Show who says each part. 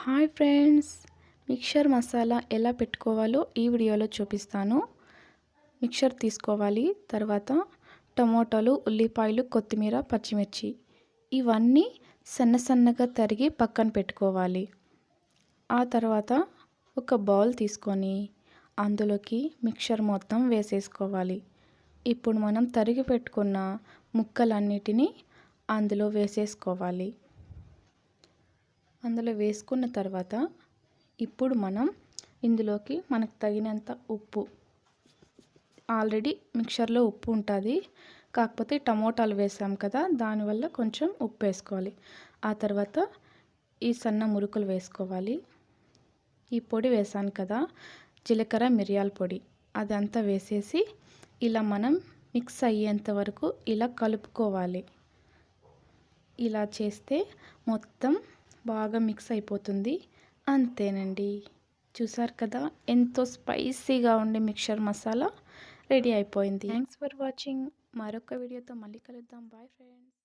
Speaker 1: Hi friends, mixture masala ఎలా పెట్టుకోవాలో ఈ వీడియోలో చూపిస్తాను. మిక్చర్ తీసుకోవాలి. తర్వాత టమోటాలు, ఉల్లిపాయలు, కొత్తిమీర, పచ్చిమిర్చి ఇవన్నీ సన్నగా తరిగి పక్కన పెట్టుకోవాలి. ఆ తర్వాత ఒక బౌల్ తీసుకొని అందులోకి మిక్చర్ మొత్తం వేసేసుకోవాలి. ఇప్పుడు మనం తరిగి పెట్టుకున్న ముక్కలన్నిటినీ అందులో వేసేసుకోవాలి. అందులో వేసుకున్న తర్వాత ఇప్పుడు మనం ఇందులోకి మనకు తగినంత ఉప్పు, ఆల్రెడీ మిక్చర్లో ఉప్పు ఉంటుంది, కాకపోతే టమోటాలు వేసాం కదా, దానివల్ల కొంచెం ఉప్పు వేసుకోవాలి. ఆ తర్వాత ఈ సన్న మురుకులు వేసుకోవాలి. ఈ పొడి వేసాను కదా, జీలకర్ర మిరియాల పొడి, అదంతా వేసేసి ఇలా మనం మిక్స్ అయ్యేంత వరకు ఇలా కలుపుకోవాలి. ఇలా చేస్తే మొత్తం బాగా మిక్స్ అయిపోతుంది. అంతేనండి, చూసారు కదా, ఎంతో స్పైసీగా ఉండే మిక్చర్ మసాలా రెడీ అయిపోయింది. Thanks for watching. మరొక వీడియోతో మళ్ళీ కలుద్దాం. Bye friends.